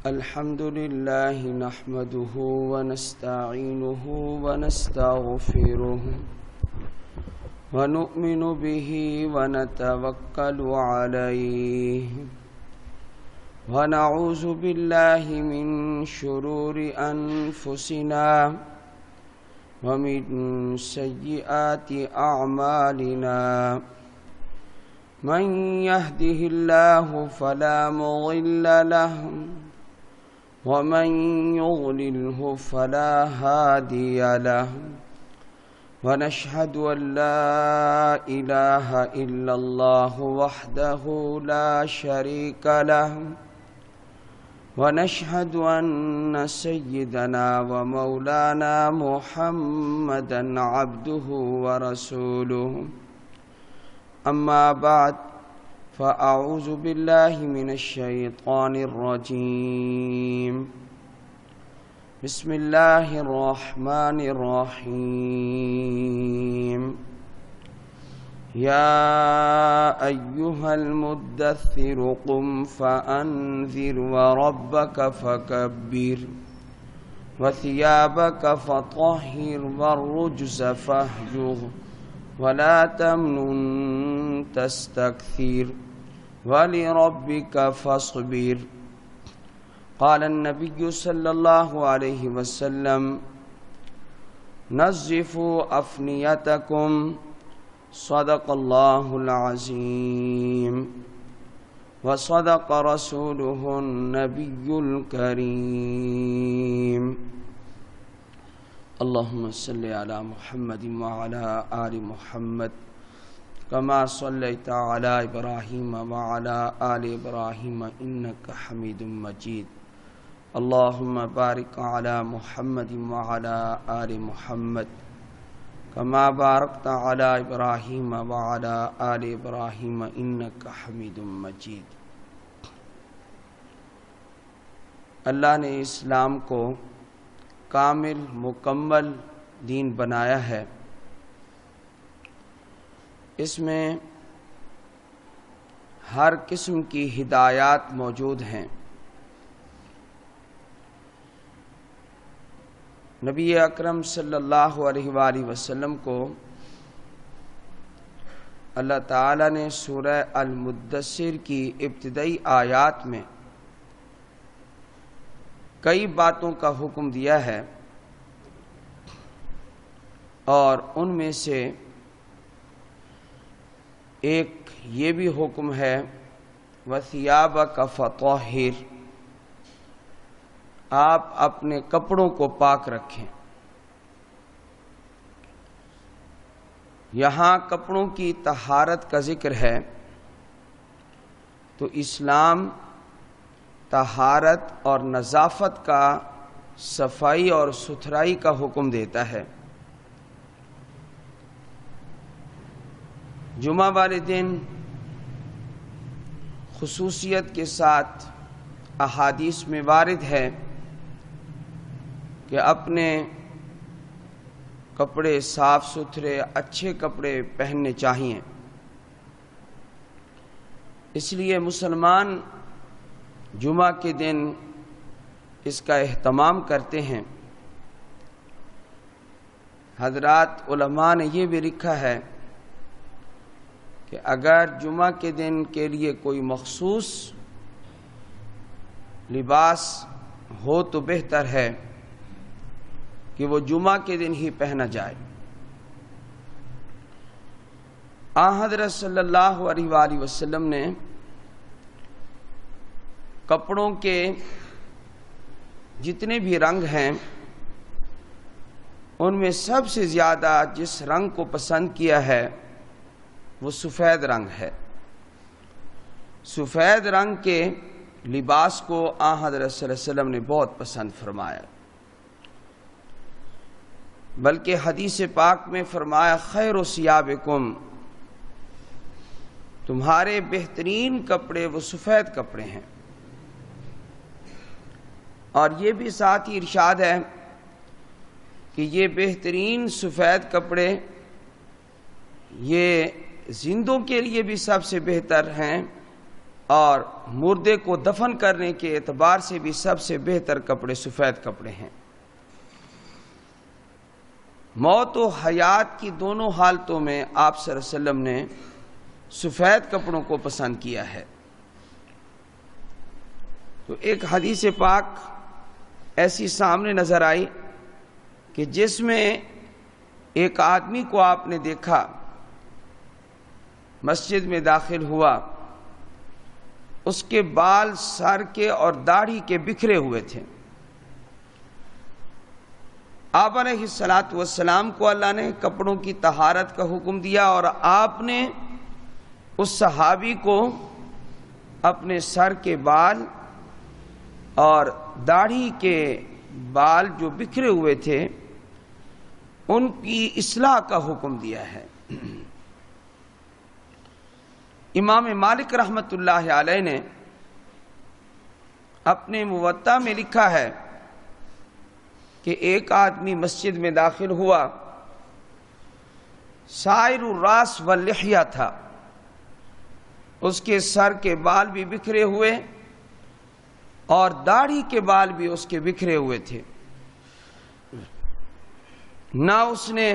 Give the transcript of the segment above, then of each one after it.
الحمد لله نحمده ونستعينه ونستغفره ونؤمن به ونتوكل عليه ونعوذ بالله من شرور أنفسنا ومن سيئات أعمالنا من يهده الله فلا مضل له ومن يضلله فلا هادي له ونشهد أن لا إله إلا الله وحده لا شريك له ونشهد أن سيدنا ومولانا محمدا عبده ورسوله أما بعد فأعوذ بالله من الشيطان الرجيم بسم الله الرحمن الرحيم يا أيها المدثر قم فأنذر وربك فكبر وثيابك فطهر والرجز فاهجر ولا تمنن تستكثر ولربك فاصبر قال النبي صلى الله عليه وسلم نظفوا أفنيتكم صدق الله العظيم وصدق رسوله النبي الكريم اللهم صل على محمد وعلى آل محمد كما صليت على إبراهيم وعلى آل إبراهيم إنك حميد مجيد اللهم بارك على محمد وعلى آل محمد كما باركت على إبراهيم وعلى آل إبراهيم إنك حميد مجيد۔ اللہ نے اسلام کو کامل مکمل دین بنایا ہے۔ اس میں ہر قسم کی ہدایات موجود ہیں۔ نبی اکرم صلی اللہ علیہ وآلہ وسلم کو اللہ تعالیٰ نے سورہ المدثر کی ابتدائی آیات میں کئی باتوں کا حکم دیا ہے، اور ان میں سے ایک یہ بھی حکم ہے وَثِيَابَكَ فَطَهِّرْ، آپ اپنے کپڑوں کو پاک رکھیں۔ یہاں کپڑوں کی طہارت کا ذکر ہے تو اسلام طہارت اور نظافت کا، صفائی اور ستھرائی کا حکم دیتا ہے۔ جمعہ والے دن خصوصیت کے ساتھ احادیث میں وارد ہے کہ اپنے کپڑے صاف ستھرے اچھے کپڑے پہننے چاہیے۔ اس لیے مسلمان جمعہ کے دن اس کا اہتمام کرتے ہیں۔ حضرات علماء نے یہ بھی لکھا ہے کہ اگر جمعہ کے دن کے لیے کوئی مخصوص لباس ہو تو بہتر ہے کہ وہ جمعہ کے دن ہی پہنا جائے۔ حضرت صلی اللہ علیہ وآلہ وسلم نے کپڑوں کے جتنے بھی رنگ ہیں ان میں سب سے زیادہ جس رنگ کو پسند کیا ہے وہ سفید رنگ ہے۔ سفید رنگ کے لباس کو حضرت صلی اللہ علیہ وسلم نے بہت پسند فرمایا، بلکہ حدیث پاک میں فرمایا خیر ثیابکم، تمہارے بہترین کپڑے وہ سفید کپڑے ہیں۔ اور یہ بھی ساتھ ہی ارشاد ہے کہ یہ بہترین سفید کپڑے یہ زندوں کے لیے بھی سب سے بہتر ہیں اور مردے کو دفن کرنے کے اعتبار سے بھی سب سے بہتر کپڑے سفید کپڑے ہیں۔ موت و حیات کی دونوں حالتوں میں آپ صلی اللہ علیہ وسلم نے سفید کپڑوں کو پسند کیا ہے۔ تو ایک حدیث پاک ایسی سامنے نظر آئی کہ جس میں ایک آدمی کو آپ نے دیکھا مسجد میں داخل ہوا، اس کے بال سر کے اور داڑھی کے بکھرے ہوئے تھے۔ آپ علیہ الصلاۃ والسلام کو اللہ نے کپڑوں کی طہارت کا حکم دیا، اور آپ نے اس صحابی کو اپنے سر کے بال اور داڑھی کے بال جو بکھرے ہوئے تھے ان کی اصلاح کا حکم دیا ہے۔ امام مالک رحمۃ اللہ علیہ نے اپنے موطا میں لکھا ہے کہ ایک آدمی مسجد میں داخل ہوا، سائر الراس واللحیہ تھا، اس کے سر کے بال بھی بکھرے ہوئے اور داڑھی کے بال بھی اس کے بکھرے ہوئے تھے۔ نہ اس نے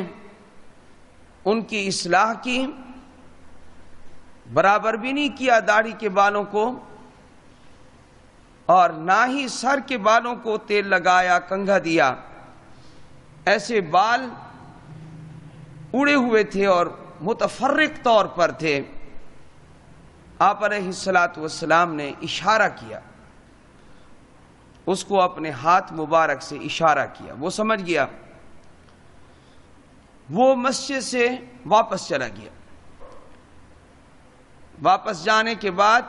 ان کی اصلاح کی، برابر بھی نہیں کیا داڑھی کے بالوں کو، اور نہ ہی سر کے بالوں کو تیل لگایا، کنگھا دیا۔ ایسے بال اڑے ہوئے تھے اور متفرق طور پر تھے۔ آپ علیہ الصلاۃ والسلام نے اشارہ کیا، اس کو اپنے ہاتھ مبارک سے اشارہ کیا، وہ سمجھ گیا، وہ مسجد سے واپس چلا گیا۔ واپس جانے کے بعد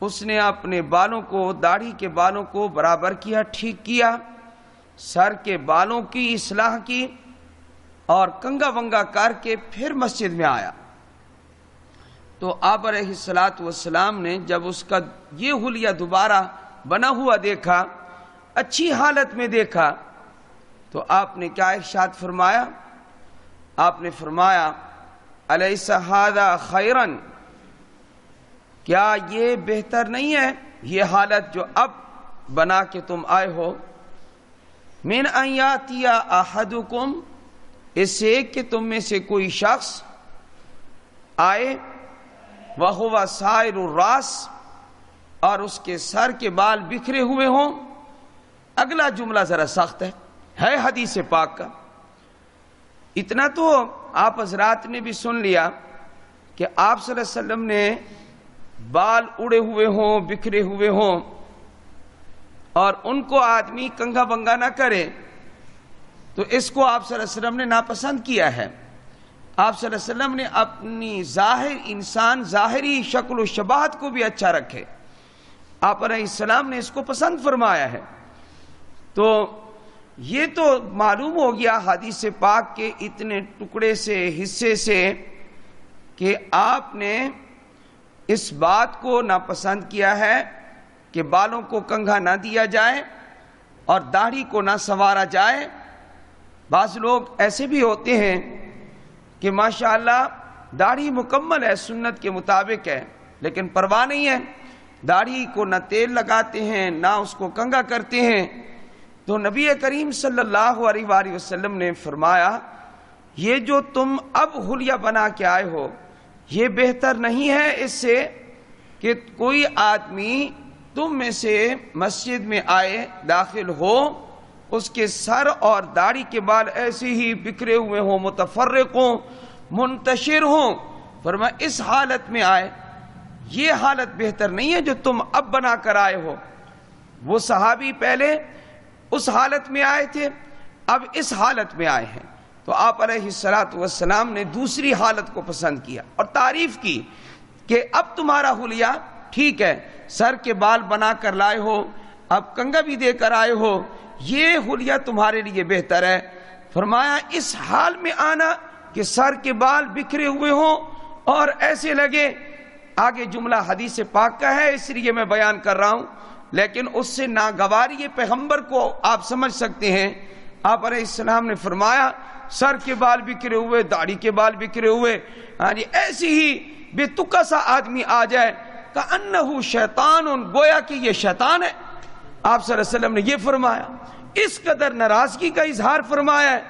اس نے اپنے بالوں کو، داڑھی کے بالوں کو برابر کیا، ٹھیک کیا، سر کے بالوں کی اصلاح کی، اور کنگا ونگا کر کے پھر مسجد میں آیا۔ تو آپ علیہ الصلاۃ والسلام نے جب اس کا یہ حلیہ دوبارہ بنا ہوا دیکھا، اچھی حالت میں دیکھا، تو آپ نے کیا ارشاد فرمایا؟ آپ نے فرمایا الیس ھذا خیرا، کیا یہ بہتر نہیں ہے یہ حالت جو اب بنا کے تم آئے ہو؟ من ان یاتی احدکم، اس سے کہ تم میں سے کوئی شخص آئے، وہو سائر الراس، اور اس کے سر کے بال بکھرے ہوئے ہوں۔ اگلا جملہ ذرا سخت ہے حدیث پاک کا۔ اتنا تو آپ حضرات نے بھی سن لیا کہ آپ صلی اللہ علیہ وسلم نے بال اڑے ہوئے ہوں، بکھرے ہوئے ہوں، اور ان کو آدمی کنگھا بنگا نہ کرے، تو اس کو آپ صلی اللہ علیہ وسلم نے ناپسند کیا ہے۔ آپ صلی اللہ علیہ وسلم نے اپنی انسان ظاہری شکل و شباہت کو بھی اچھا رکھے، آپ علیہ السلام نے اس کو پسند فرمایا ہے۔ تو یہ تو معلوم ہو گیا حدیث پاک کے اتنے ٹکڑے سے، حصے سے، کہ آپ نے اس بات کو ناپسند کیا ہے کہ بالوں کو کنگھا نہ دیا جائے اور داڑھی کو نہ سنوارا جائے۔ بعض لوگ ایسے بھی ہوتے ہیں کہ ماشاءاللہ داڑھی مکمل ہے، سنت کے مطابق ہے، لیکن پرواہ نہیں ہے، داڑھی کو نہ تیل لگاتے ہیں نہ اس کو کنگھا کرتے ہیں۔ تو نبی کریم صلی اللہ علیہ وآلہ وسلم نے فرمایا یہ جو تم اب حلیہ بنا کے آئے ہو یہ بہتر نہیں ہے اس سے کہ کوئی آدمی تم میں سے مسجد میں آئے، داخل ہو، اس کے سر اور داڑھی کے بال ایسے ہی بکھرے ہوئے ہوں، متفرق ہوں، منتشر ہوں۔ فرمایا اس حالت میں آئے، یہ حالت بہتر نہیں ہے جو تم اب بنا کر آئے ہو۔ وہ صحابی پہلے اس حالت میں آئے تھے، اب اس حالت میں آئے ہیں۔ تو آپ علیہ الصلاۃ والسلام نے دوسری حالت کو پسند کیا اور تعریف کی کہ اب تمہارا حلیہ ٹھیک ہے، سر کے بال بنا کر لائے ہو، اب کنگھا بھی دے کر آئے ہو، یہ حلیہ تمہارے لیے بہتر ہے۔ فرمایا اس حال میں آنا کہ سر کے بال بکھرے ہوئے ہوں اور ایسے لگے، آگے جملہ حدیث پاک کا ہے اس لیے میں بیان کر رہا ہوں، لیکن اس سے ناگواری پیغمبر کو آپ سمجھ سکتے ہیں۔ آپ علیہ السلام نے فرمایا سر کے بال بکھرے ہوئے، داڑھی کے بال بکھرے ہوئے، ایسی ہی بے تکا سا آدمی آ جائے، کأنہ شیطان، گویا کہ یہ شیطان ہے. آپ صلی اللہ علیہ وسلم نے یہ فرمایا، اس قدر ناراضگی کا اظہار فرمایا ہے.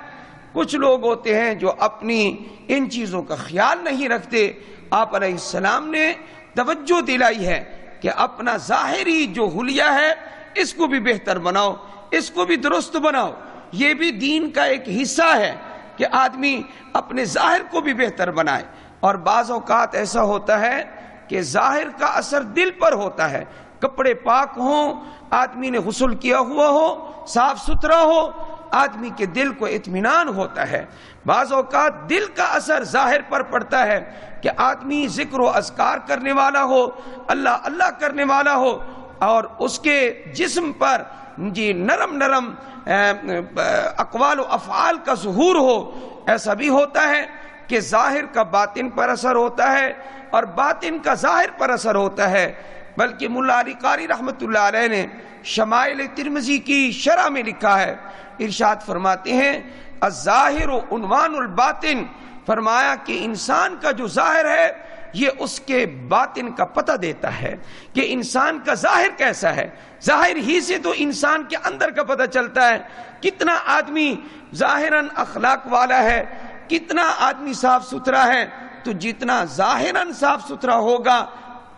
کچھ لوگ ہوتے ہیں جو اپنی ان چیزوں کا خیال نہیں رکھتے. آپ علیہ السلام نے توجہ دلائی ہے کہ اپنا ظاہری جو حلیہ ہے اس کو بھی بہتر بناؤ، اس کو بھی درست بناؤ. یہ بھی دین کا ایک حصہ ہے کہ آدمی اپنے ظاہر کو بھی بہتر بنائے. اور بعض اوقات ایسا ہوتا ہے کہ ظاہر کا اثر دل پر ہوتا ہے. کپڑے پاک ہوں، آدمی نے غسل کیا ہوا ہو، صاف ستھرا ہو، آدمی کے دل کو اطمینان ہوتا ہے. بعض اوقات دل کا اثر ظاہر پر پڑتا ہے کہ آدمی ذکر و اذکار کرنے والا ہو، اللہ اللہ کرنے والا ہو، اور اس کے جسم پر نرم نرم اقوال و افعال کا ظہور ہو. ایسا بھی ہوتا ہے کہ ظاہر کا باطن پر اثر ہوتا ہے اور باطن کا ظاہر پر اثر ہوتا ہے. بلکہ ملا علی قاری رحمۃ اللہ علیہ نے شمائل ترمذی کی شرح میں لکھا ہے، ارشاد فرماتے ہیں الظاہر عنوان الباطن. فرمایا کہ انسان کا جو ظاہر ہے یہ اس کے باطن کا پتہ دیتا ہے کہ انسان کا ظاہر کیسا ہے. ظاہر ہی سے تو انسان کے اندر کا پتہ چلتا ہے. کتنا آدمی ظاہراً اخلاق والا ہے، کتنا آدمی صاف ستھرا ہے. تو جتنا ظاہراً صاف ستھرا ہوگا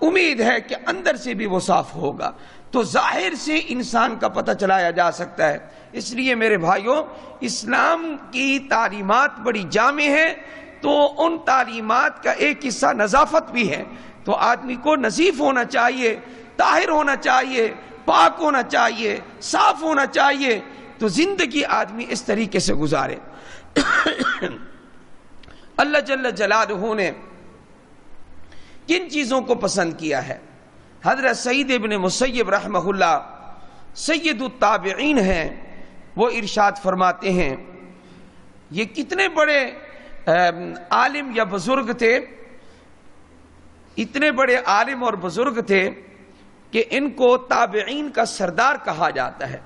امید ہے کہ اندر سے بھی وہ صاف ہوگا. تو ظاہر سے انسان کا پتہ چلایا جا سکتا ہے. اس لیے میرے بھائیوں، اسلام کی تعلیمات بڑی جامع ہیں. تو ان تعلیمات کا ایک حصہ نظافت بھی ہے. تو آدمی کو نظیف ہونا چاہیے، طاہر ہونا چاہیے، پاک ہونا چاہیے، صاف ہونا چاہیے. تو زندگی آدمی اس طریقے سے گزارے. اللہ جل جلالہ نے کن چیزوں کو پسند کیا ہے؟ حضرت سعید ابن مسیب رحمہ اللہ سید التابعین ہیں. وہ ارشاد فرماتے ہیں، یہ کتنے بڑے عالم یا بزرگ تھے، اتنے بڑے عالم اور بزرگ تھے کہ ان کو تابعین کا سردار کہا جاتا ہے.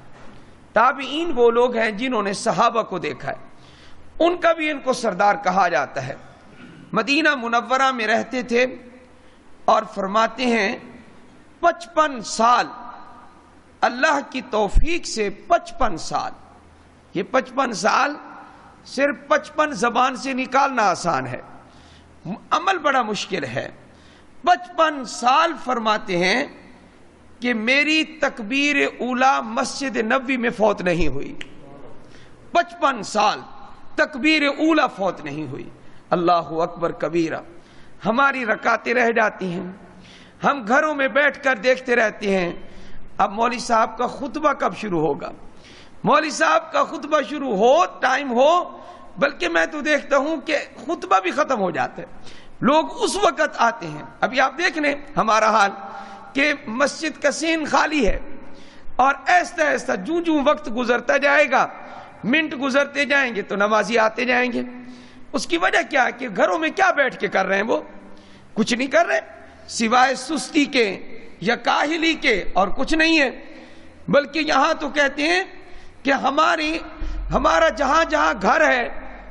تابعین وہ لوگ ہیں جنہوں نے صحابہ کو دیکھا ہے، ان کا بھی ان کو سردار کہا جاتا ہے. مدینہ منورہ میں رہتے تھے اور فرماتے ہیں 55 سال اللہ کی توفیق سے 55 سال. یہ 55 سال صرف 55 زبان سے نکالنا آسان ہے، عمل بڑا مشکل ہے. 55 سال فرماتے ہیں کہ میری تکبیر اولا مسجد نبوی میں فوت نہیں ہوئی. 55 سال تکبیر اولا فوت نہیں ہوئی. اللہ اکبر کبیرہ. ہماری رکعتیں رہ جاتی ہیں، ہم گھروں میں بیٹھ کر دیکھتے رہتے ہیں اب مولوی صاحب کا خطبہ کب شروع ہوگا، مولوی صاحب کا خطبہ شروع ہو، ٹائم ہو. بلکہ میں تو دیکھتا ہوں کہ خطبہ بھی ختم ہو جاتا ہے، لوگ اس وقت آتے ہیں. ابھی آپ دیکھ لیں ہمارا حال کہ مسجد کا سین خالی ہے، اور ایسا ایسا جوں وقت گزرتا جائے گا، منٹ گزرتے جائیں گے تو نمازی آتے جائیں گے. اس کی وجہ کیا ہے کہ گھروں میں کیا بیٹھ کے کر رہے ہیں، وہ کچھ نہیں کر رہے سوائے سستی کے یا کاہلی کے، اور کچھ نہیں ہے. بلکہ یہاں تو کہتے ہیں کہ ہمارا جہاں جہاں گھر ہے،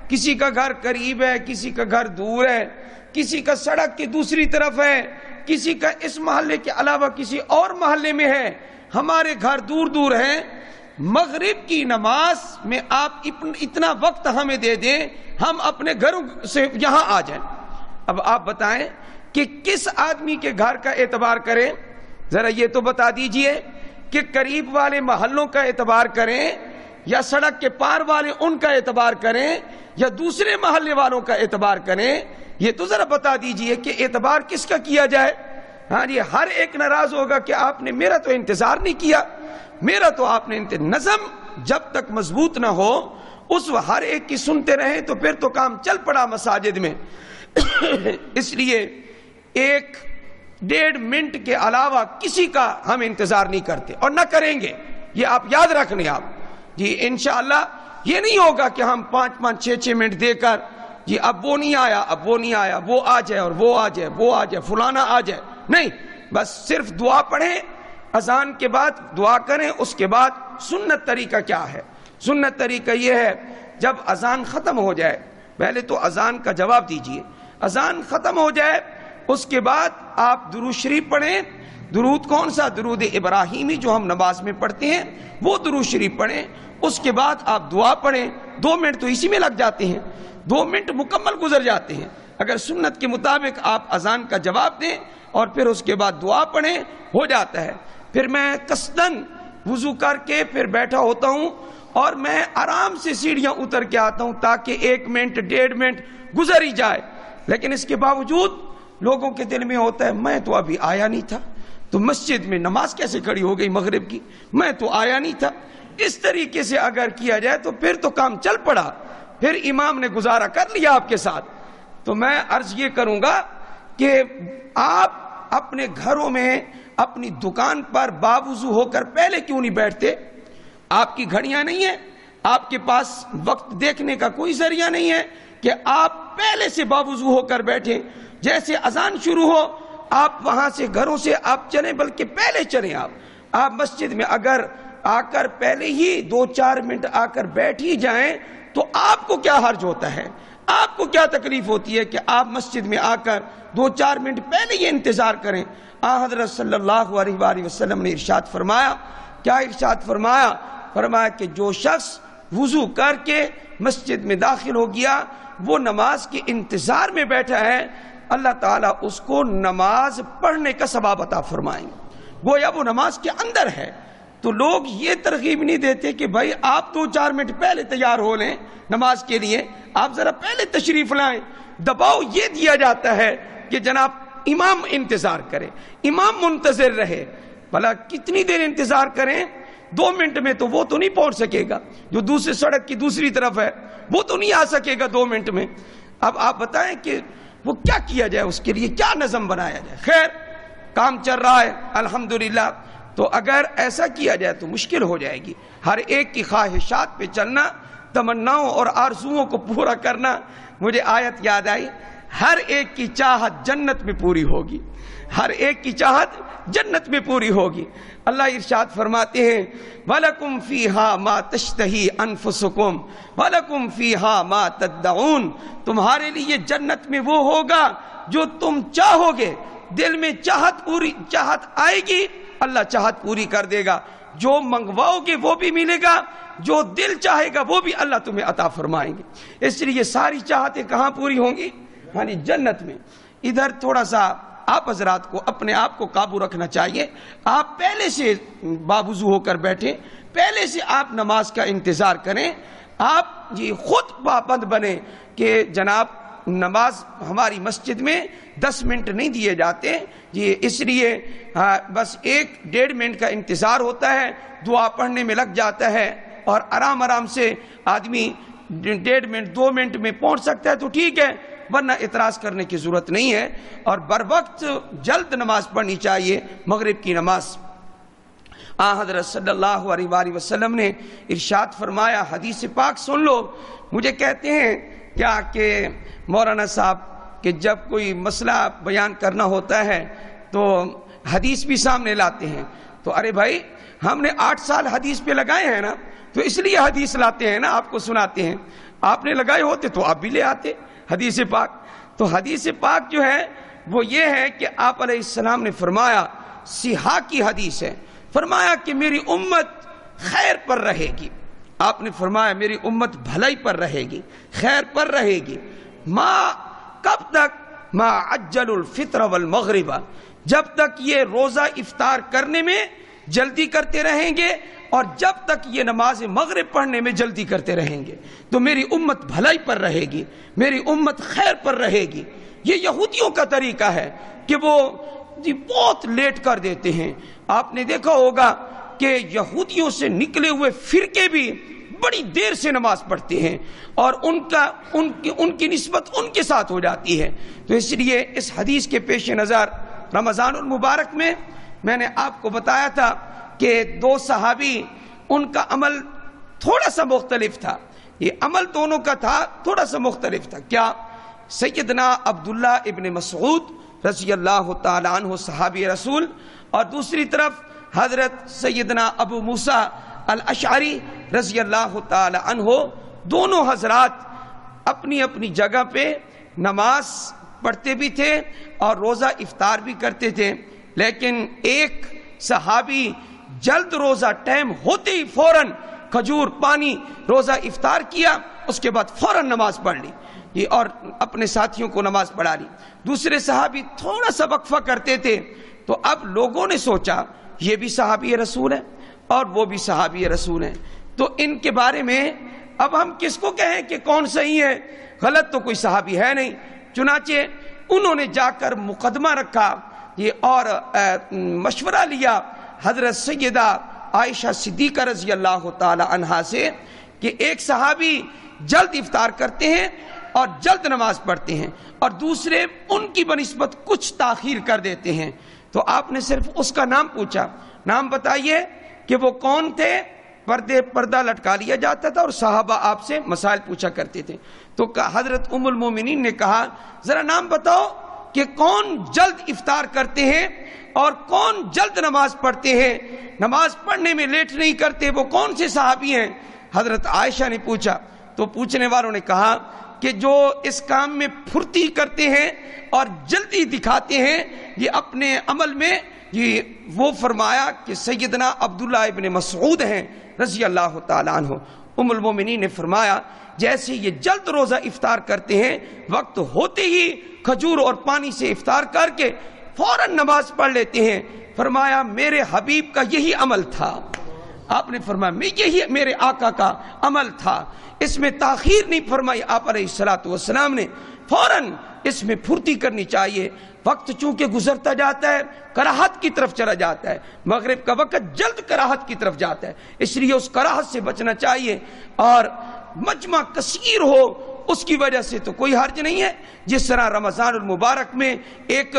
کسی کا گھر قریب ہے، کسی کا گھر دور ہے، کسی کا سڑک کی دوسری طرف ہے، کسی کا اس محلے کے علاوہ کسی اور محلے میں ہے، ہمارے گھر دور دور ہیں. مغرب کی نماز میں آپ اتنا وقت ہمیں دے دیں، ہم اپنے گھروں سے یہاں آ جائیں. اب آپ بتائیں کہ کس آدمی کے گھر کا اعتبار کریں؟ ذرا یہ تو بتا دیجئے کہ قریب والے محلوں کا اعتبار کریں یا سڑک کے پار والے ان کا اعتبار کریں یا دوسرے محلے والوں کا اعتبار کریں. یہ تو ذرا بتا دیجئے کہ اعتبار کس کا کیا جائے. ہاں جی، ہر ایک ناراض ہوگا کہ آپ نے میرا تو انتظار نہیں کیا، میرا تو آپ نے نظم جب تک مضبوط نہ ہو اس ہر ایک کی سنتے رہیں تو پھر تو کام چل پڑا مساجد میں. اس لیے 1-1.5 منٹ کے علاوہ کسی کا ہم انتظار نہیں کرتے اور نہ کریں گے. یہ آپ یاد رکھ لیں. آپ جی انشاءاللہ یہ نہیں ہوگا کہ ہم 5-5 6-6 منٹ دے کر جی اب وہ نہیں آیا، اب وہ نہیں آیا، وہ آ جائے اور وہ آ جائے، وہ آ جائے، فلانا آ جائے. نہیں، بس صرف دعا پڑھیں، اذان کے بعد دعا کریں. اس کے بعد سنت طریقہ کیا ہے؟ سنت طریقہ یہ ہے جب اذان ختم ہو جائے، پہلے تو اذان کا جواب دیجئے، اذان ختم ہو جائے اس کے بعد آپ درود شریف پڑھیں. درود کون سا؟ درود ابراہیمی جو ہم نماز میں پڑھتے ہیں وہ درود شریف پڑھیں. اس کے بعد آپ دعا پڑھیں. 2 منٹ تو اسی میں لگ جاتے ہیں, 2 منٹ مکمل گزر جاتے ہیں. اگر سنت کے مطابق آپ اذان کا جواب دیں اور پھر اس کے بعد دعا پڑھیں, ہو جاتا ہے. پھر میں قصدن وضو کر کے پھر بیٹھا ہوتا ہوں اور میں آرام سے سیڑھیاں اتر کے آتا ہوں تاکہ 1 منٹ 1.5 منٹ گزر ہی جائے. لیکن اس کے باوجود لوگوں کے دل میں ہوتا ہے میں تو ابھی آیا نہیں تھا, تو مسجد میں نماز کیسے کھڑی ہو گئی مغرب کی, میں تو آیا نہیں تھا. اس طریقے سے اگر کیا جائے تو پھر تو کام چل پڑا, پھر امام نے گزارا کر لیا آپ کے ساتھ. تو میں عرض یہ کروں گا کہ آپ اپنے گھروں میں اپنی دکان پر باوضو ہو کر پہلے کیوں نہیں بیٹھتے؟ آپ کی گھڑیاں نہیں ہیں, آپ کے پاس وقت دیکھنے کا کوئی ذریعہ نہیں ہے کہ آپ پہلے سے باوضو ہو کر بیٹھیں. جیسے اذان شروع ہو آپ وہاں سے گھروں سے آپ چلیں, بلکہ پہلے چلیں. آپ مسجد میں اگر آ کر پہلے ہی 2-4 منٹ آ کر بیٹھ ہی جائیں تو آپ کو کیا حرج ہوتا ہے, آپ کو کیا تکلیف ہوتی ہے کہ آپ مسجد میں آ کر 2-4 منٹ پہلے یہ انتظار کریں. حضرت صلی اللہ علیہ وآلہ وسلم نے ارشاد فرمایا, کیا ارشاد فرمایا؟ فرمایا کہ جو شخص وضو کر کے مسجد میں داخل ہو گیا وہ نماز کے انتظار میں بیٹھا ہے, اللہ تعالیٰ اس کو نماز پڑھنے کا ثواب عطا فرمائیں گے, گویا وہ نماز کے اندر ہے. تو لوگ یہ ترغیب نہیں دیتے کہ بھائی آپ 2-4 منٹ پہلے تیار ہو لیں نماز کے لیے, آپ ذرا پہلے تشریف لائیں. دباؤ یہ دیا جاتا ہے کہ جناب امام انتظار کرے, امام منتظر رہے. بھلا کتنی دیر انتظار کریں؟ 2 منٹ میں تو وہ تو نہیں پہنچ سکے گا, جو دوسری سڑک کی دوسری طرف ہے وہ تو نہیں آ سکے گا 2 منٹ میں. اب آپ بتائیں کہ وہ کیا کیا جائے, اس کے لیے کیا نظم بنایا جائے؟ خیر کام چل رہا ہے الحمدللہ. تو اگر ایسا کیا جائے تو مشکل ہو جائے گی. ہر ایک کی خواہشات پہ چلنا, تمناؤں اور آرزوؤں کو پورا کرنا. مجھے آیت یاد آئی, ہر ایک کی چاہت جنت میں پوری ہوگی, ہر ایک کی چاہت جنت میں پوری ہوگی. اللہ ارشاد فرماتے ہیں وَلَكُمْ فِيهَا مَا تَشْتَهِي أَنفُسُكُمْ وَلَكُمْ فِيهَا مَا تَدَّعُونَ. تمہارے لیے جنت میں وہ ہوگا جو تم چاہو گے. دل میں چاہت آئے گی, اللہ چاہت پوری کر دے گا. جو منگواؤ گے وہ بھی ملے گا, جو دل چاہے گا وہ بھی اللہ تمہیں عطا فرمائیں گے. اس لیے یہ ساری چاہتیں کہاں پوری ہوں گی؟ یعنی جنت میں. ادھر تھوڑا سا آپ حضرات کو اپنے آپ کو قابو رکھنا چاہیے. آپ پہلے سے باوضو ہو کر بیٹھیں, پہلے سے آپ نماز کا انتظار کریں. آپ یہ خود پابند بنیں کہ جناب نماز ہماری مسجد میں 10 منٹ نہیں دیے جاتے, یہ اس لیے بس 1-1.5 منٹ کا انتظار ہوتا ہے, دعا پڑھنے میں لگ جاتا ہے اور آرام سے آدمی 1.5 منٹ 2 منٹ میں پہنچ سکتا ہے تو ٹھیک ہے, ورنہ اعتراض کرنے کی ضرورت نہیں ہے. اور بر وقت جلد نماز پڑھنی چاہیے, مغرب کی نماز. حضرت صلی اللہ علیہ وآلہ وسلم نے ارشاد فرمایا, حدیث پاک سن لو. مجھے کہتے ہیں کیا کہ مولانا صاحب کہ جب کوئی مسئلہ بیان کرنا ہوتا ہے تو حدیث بھی سامنے لاتے ہیں. تو ارے بھائی ہم نے 8 سال حدیث پہ لگائے ہیں نا, تو اس لیے حدیث لاتے ہیں نا, آپ کو سناتے ہیں. آپ نے لگائے ہوتے تو آپ بھی لے آتے حدیث پاک. تو حدیث پاک جو ہے وہ یہ ہے کہ آپ علیہ السلام نے فرمایا, صحاح کی حدیث ہے, فرمایا کہ میری امت خیر پر رہے گی. آپ نے فرمایا میری امت بھلائی پر رہے گی, خیر پر رہے گی. کب تک؟ ما عجل الفطر والمغرب, جب تک یہ روزہ افطار کرنے میں جلدی کرتے رہیں گے اور جب تک یہ نماز مغرب پڑھنے میں جلدی کرتے رہیں گے تو میری امت بھلائی پر رہے گی, میری امت خیر پر رہے گی. یہ یہودیوں کا طریقہ ہے کہ وہ بہت لیٹ کر دیتے ہیں. آپ نے دیکھا ہوگا کہ یہودیوں سے نکلے ہوئے فرقے بھی بڑی دیر سے نماز پڑھتے ہیں اور ان کی نسبت ان کے ساتھ ہو جاتی ہے. تو اس لیے اس حدیث کے پیش نظر رمضان المبارک میں نے آپ کو بتایا تھا کہ 2 صحابی ان کا عمل تھوڑا سا مختلف تھا. یہ عمل دونوں کا تھا تھوڑا سا مختلف تھا. کیا؟ سیدنا عبداللہ ابن مسعود رضی اللہ تعالی عنہ صحابی رسول, اور دوسری طرف حضرت سیدنا ابو موسیٰ الاشعری رضی اللہ تعالی عنہ. دونوں حضرات اپنی اپنی جگہ پہ نماز پڑھتے بھی تھے اور روزہ افطار بھی کرتے تھے، لیکن ایک صحابی جلد روزہ ٹائم ہوتے ہی فوراً کھجور پانی روزہ افطار کیا، اس کے بعد فوراً نماز پڑھ لی اور اپنے ساتھیوں کو نماز پڑھا لی۔ دوسرے صحابی تھوڑا سا وقفہ کرتے تھے، تو اب لوگوں نے سوچا یہ بھی صحابی رسول ہے اور وہ بھی صحابی رسول ہیں، تو ان کے بارے میں اب ہم کس کو کہیں کہ کون صحیح ہے؟ غلط تو کوئی صحابی ہے نہیں۔ چنانچہ انہوں نے جا کر مقدمہ رکھا اور مشورہ لیا حضرت سیدہ عائشہ صدیقہ رضی اللہ تعالی عنہا سے کہ ایک صحابی جلد افطار کرتے ہیں اور جلد نماز پڑھتے ہیں، اور دوسرے ان کی بنسبت کچھ تاخیر کر دیتے ہیں۔ تو آپ نے صرف اس کا نام پوچھا، نام بتائیے کہ وہ کون تھے؟ پردہ لٹکا لیا جاتا تھا اور صحابہ آپ سے مسائل پوچھا کرتے تھے۔ تو حضرت ام المومنین نے کہا ذرا نام بتاؤ کہ کون جلد افطار کرتے ہیں اور کون جلد نماز پڑھتے ہیں، نماز پڑھنے میں لیٹ نہیں کرتے، وہ کون سے صحابی ہیں؟ حضرت عائشہ نے پوچھا، تو پوچھنے والوں نے کہا کہ جو اس کام میں پھرتی کرتے ہیں اور جلدی دکھاتے ہیں یہ اپنے عمل میں، یہ وہ فرمایا کہ سیدنا عبداللہ ابن مسعود ہیں رضی اللہ تعالیٰ عنہ۔ ام المومنین نے فرمایا جیسے یہ جلد روزہ افطار کرتے ہیں، وقت ہوتے ہی کھجور اور پانی سے افطار کر کے فوراً نماز پڑھ لیتے ہیں۔ فرمایا میرے حبیب کا یہی عمل تھا، آپ نے فرمایا یہی میرے آقا کا عمل تھا، اس میں تاخیر نہیں فرمائی آپ علیہ الصلوۃ والسلام نے، فوراً اس میں پھرتی کرنی چاہیے۔ وقت چونکہ گزرتا جاتا ہے کراہت کی طرف چلا جاتا ہے، مغرب کا وقت جلد کراہت کی طرف جاتا ہے، اس لیے اس کراہت سے بچنا چاہیے، اور مجمع کثیر ہو اس کی وجہ سے تو کوئی حرج نہیں ہے۔ جس طرح رمضان المبارک میں ایک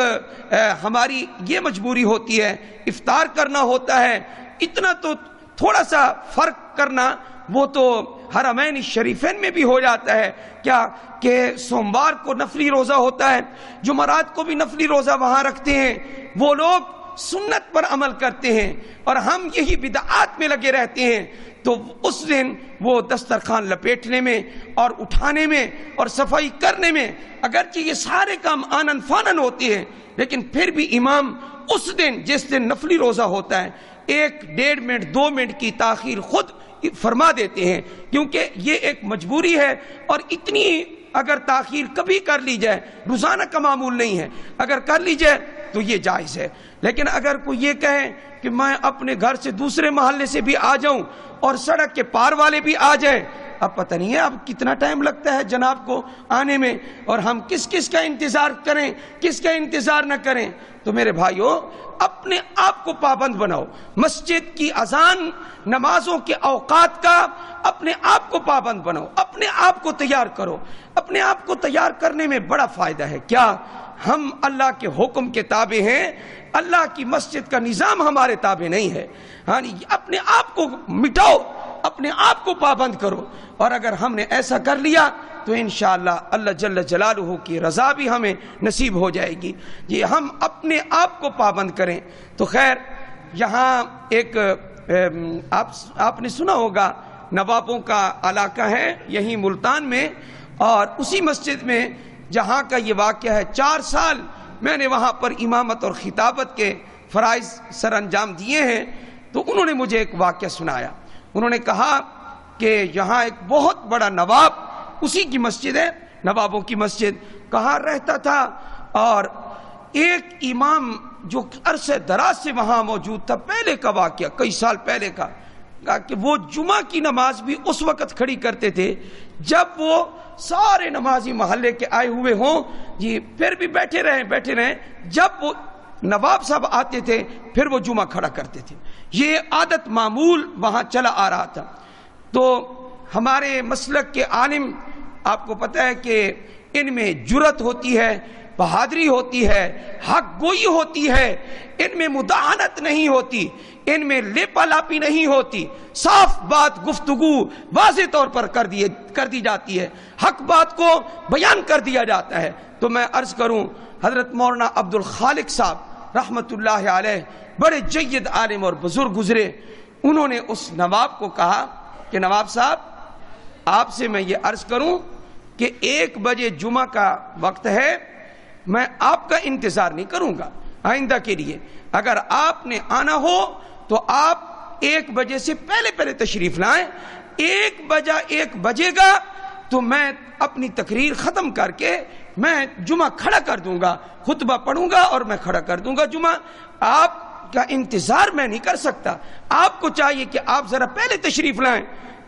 ہماری یہ مجبوری ہوتی ہے افطار کرنا ہوتا ہے، اتنا تو تھوڑا سا فرق کرنا وہ تو حرمین شریفین میں بھی ہو جاتا ہے، کیا کہ سوموار کو نفلی روزہ ہوتا ہے، جمعرات کو بھی نفلی روزہ وہاں رکھتے ہیں، وہ لوگ سنت پر عمل کرتے ہیں اور ہم یہی بدعات میں لگے رہتے ہیں، تو اس دن وہ دسترخوان لپیٹنے میں اور اٹھانے میں اور صفائی کرنے میں اگرچہ یہ سارے کام آنن فانن ہوتے ہیں، لیکن پھر بھی امام اس دن جس دن نفلی روزہ ہوتا ہے 1-1.5 منٹ 2 منٹ کی تاخیر خود فرما دیتے ہیں، کیونکہ یہ ایک مجبوری ہے، اور اتنی اگر تاخیر کبھی کر لی جائے، روزانہ کا معمول نہیں ہے، اگر کر لی جائے تو یہ جائز ہے۔ لیکن اگر کوئی یہ کہے کہ میں اپنے گھر سے دوسرے محلے سے بھی آ جاؤں اور سڑک کے پار والے بھی آ جائیں، اب پتہ نہیں ہے اب کتنا ٹائم لگتا ہے جناب کو آنے میں، اور ہم کس کس کا انتظار کریں کس کا انتظار نہ کریں۔ تو میرے بھائیوں اپنے آپ کو پابند بناؤ، مسجد کی اذان نمازوں کے اوقات کا اپنے آپ کو پابند بناؤ، اپنے آپ کو تیار کرو۔ اپنے آپ کو تیار کرنے میں بڑا فائدہ ہے، کیا ہم اللہ کے حکم کے تابع ہیں؟ اللہ کی مسجد کا نظام ہمارے تابع نہیں ہے۔ ہاں اپنے آپ کو مٹاؤ، اپنے آپ کو پابند کرو، اور اگر ہم نے ایسا کر لیا تو انشاءاللہ اللہ جل جلالہ کی رضا بھی ہمیں نصیب ہو جائے گی۔ یہ ہم اپنے آپ کو پابند کریں۔ تو خیر یہاں ایک آپ نے سنا ہوگا نوابوں کا علاقہ ہے یہیں ملتان میں، اور اسی مسجد میں جہاں کا یہ واقعہ ہے 4 سال میں نے وہاں پر امامت اور خطابت کے فرائض سر انجام دیے ہیں۔ تو انہوں نے مجھے ایک واقعہ سنایا، انہوں نے کہا کہ یہاں ایک بہت بڑا نواب، اسی کی مسجد ہے نوابوں کی مسجد، کہاں رہتا تھا، اور ایک امام جو عرصہ دراز سے وہاں موجود تھا، پہلے کا واقعہ کئی سال پہلے کا، کہا کہ وہ جمعہ کی نماز بھی اس وقت کھڑی کرتے تھے جب وہ سارے نمازی محلے کے آئے ہوئے ہوں، جی پھر بھی بیٹھے رہیں، جب وہ نواب صاحب آتے تھے پھر وہ جمعہ کھڑا کرتے تھے۔ یہ عادت معمول وہاں چلا آ رہا تھا۔ تو ہمارے مسلک کے عالم، آپ کو پتہ ہے کہ ان میں جرأت ہوتی ہے، بہادری ہوتی ہے، حق گوئی ہوتی ہے، ان میں مداہنت نہیں ہوتی، ان میں لیپا لاپی نہیں ہوتی، صاف بات گفتگو واضح طور پر کر دی جاتی ہے، حق بات کو بیان کر دیا جاتا ہے۔ تو میں عرض کروں حضرت مولانا عبد الخالق صاحب رحمت اللہ علیہ بڑے جید عالم اور بزرگ گزرے، انہوں نے اس نواب کو کہا کہ نواب صاحب آپ سے میں یہ عرض کروں کہ 1 بجے جمعہ کا وقت ہے، میں آپ کا انتظار نہیں کروں گا آئندہ کے لیے. اگر آپ نے آنا ہو تو آپ 1 بجے سے پہلے تشریف لائیں. 1 بجے گا تو میں اپنی تقریر ختم کر کے میں جمعہ کھڑا کر دوں گا, خطبہ پڑھوں گا اور میں کھڑا کر دوں گا جمعہ. آپ کا انتظار میں نہیں کر سکتا. آپ کو چاہیے کہ آپ ذرا پہلے تشریف لائیں.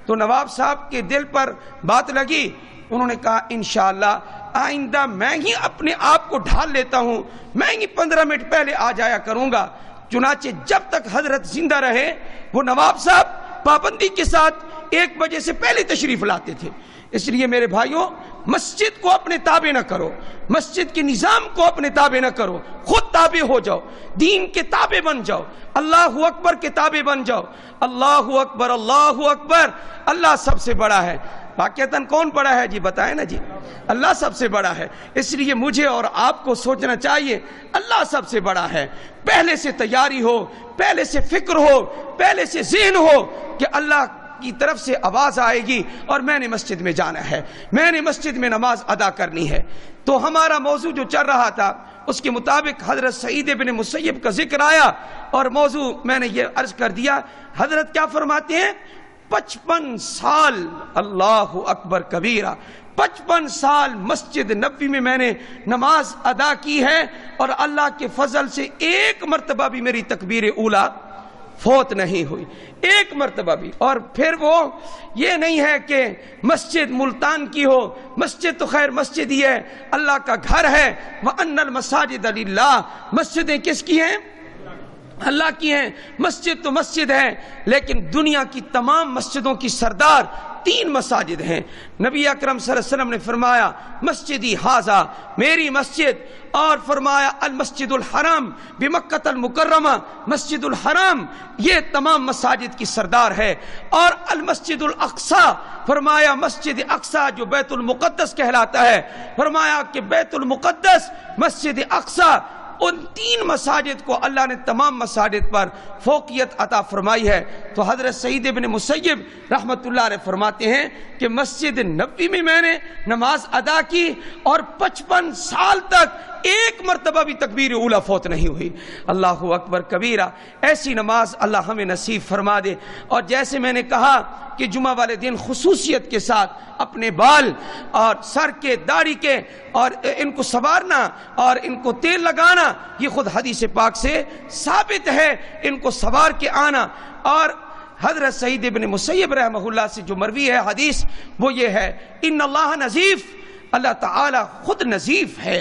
تو نواب صاحب کے دل پر بات لگی. انہوں نے کہا انشاءاللہ آئندہ میں ہی اپنے آپ کو ڈھال لیتا ہوں, میں ہی 15 منٹ پہلے آ جایا کروں گا. چنانچہ جب تک حضرت زندہ رہے وہ نواب صاحب پابندی کے ساتھ 1 بجے سے پہلے تشریف لاتے تھے. اس لیے میرے بھائیوں, مسجد کو اپنے تابع نہ کرو, مسجد کے نظام کو اپنے تابع نہ کرو, خود تابع ہو جاؤ, دین کے تابع بن جاؤ, اللہ اکبر کے تابع بن جاؤ. اللہ اکبر, اللہ اکبر, اللہ سب سے بڑا ہے. واقعتاً کون بڑا ہے جی بتائیں نا جی, اللہ سب سے بڑا ہے. اس لیے مجھے اور آپ کو سوچنا چاہیے اللہ سب سے بڑا ہے. پہلے سے تیاری ہو, پہلے سے فکر ہو, پہلے سے ذہن ہو کہ اللہ کی طرف سے آواز آئے گی اور میں نے مسجد میں جانا ہے, میں نے مسجد میں نماز ادا کرنی ہے. تو ہمارا موضوع جو چل رہا تھا اس کے مطابق حضرت سعید بن مسیب کا ذکر آیا اور موضوع میں نے یہ عرض کر دیا. حضرت کیا فرماتے ہیں, 55 سال, اللہ اکبر کبیرہ, 55 سال مسجد نبوی میں نے نماز ادا کی ہے اور اللہ کے فضل سے 1 مرتبہ بھی میری تکبیر اولا فوت نہیں ہوئی, 1 مرتبہ بھی. اور پھر وہ یہ نہیں ہے کہ مسجد ملتان کی ہو, مسجد تو خیر مسجد ہی ہے, اللہ کا گھر ہے. وَأَنَّ الْمَسَاجِدَ لِلَّهِ, مسجدیں کس کی ہیں؟ اللہ کی ہیں. مسجد تو مسجد ہے, لیکن دنیا کی تمام مسجدوں کی سردار 3 مساجد ہیں. نبی اکرم صلی اللہ علیہ وسلم نے فرمایا مسجدی ھذا, میری مسجد, اور فرمایا المسجد الحرام بمکہ المکرمہ, مسجد الحرام یہ تمام مساجد کی سردار ہے. اور المسجد الاقصی, فرمایا مسجد اقصی جو بیت المقدس کہلاتا ہے, فرمایا کہ بیت المقدس, مسجد اقصی, ان 3 مساجد کو اللہ نے تمام مساجد پر فوقیت عطا فرمائی ہے. تو حضرت سعید بن مسیب رحمت اللہ علیہ فرماتے ہیں کہ مسجد نبوی میں نے نماز ادا کی اور 55 سال تک 1 مرتبہ بھی تکبیر اولا فوت نہیں ہوئی. اللہ اکبر کبیرہ. ایسی نماز اللہ ہمیں نصیب فرما دے. اور جیسے میں نے کہا کہ جمعہ والے دن خصوصیت کے ساتھ اپنے بال اور سر کے, داڑھی کے, اور ان کو سنوارنا اور ان کو تیل لگانا, یہ خود حدیث پاک سے ثابت ہے. ان کو سنوار کے آنا. اور حضرت سعید بن مسیب رحمہ اللہ سے جو مروی ہے حدیث وہ یہ ہے, ان اللہ نظیف, اللہ تعالی خود نظیف ہے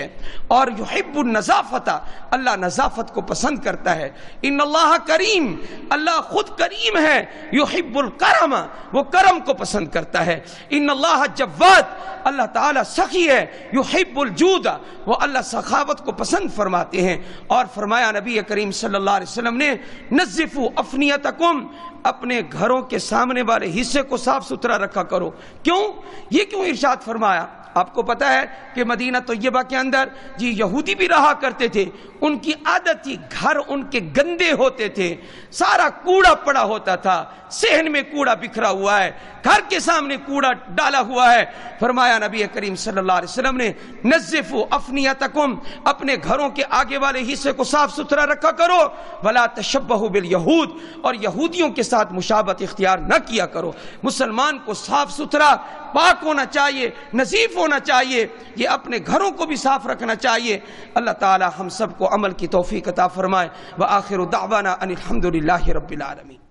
اور یحب النظافت, اللہ نظافت کو پسند کرتا ہے. ان اللہ کریم, اللہ خود کریم ہے. یحب الکرم, وہ کرم کو پسند کرتا ہے. ان اللہ جواد, اللہ تعالی سخی ہے. یحب الجود, وہ اللہ سخاوت کو پسند فرماتے ہیں. اور فرمایا نبی کریم صلی اللہ علیہ وسلم نے نظفوا افنیتکم, اپنے گھروں کے سامنے والے حصے کو صاف ستھرا رکھا کرو. کیوں, یہ کیوں ارشاد فرمایا؟ آپ کو پتا ہے کہ مدینہ طیبہ کے اندر جی یہودی بھی رہا کرتے تھے, ان کی عادت تھی, گھر ان کے گندے ہوتے تھے, سارا کوڑا پڑا ہوتا تھا, صحن میں کوڑا بکھرا ہوا ہے, گھر کے سامنے کوڑا ڈالا ہوا ہے. فرمایا نبی کریم صلی اللہ علیہ وسلم نے نظفوا افنیتکم, اپنے گھروں کے آگے والے حصے کو صاف ستھرا رکھا کرو. ولا تشبہوا بالیہود, اور یہودیوں کے ساتھ مشابہت اختیار نہ کیا کرو. مسلمان کو صاف ستھرا پاک ہونا چاہیے, نظیف ہونا چاہیے, یہ اپنے گھروں کو بھی صاف رکھنا چاہیے. اللہ تعالی ہم سب کو عمل کی توفیق عطا فرمائے. وآخر دعوانا ان الحمد للہ رب العالمین.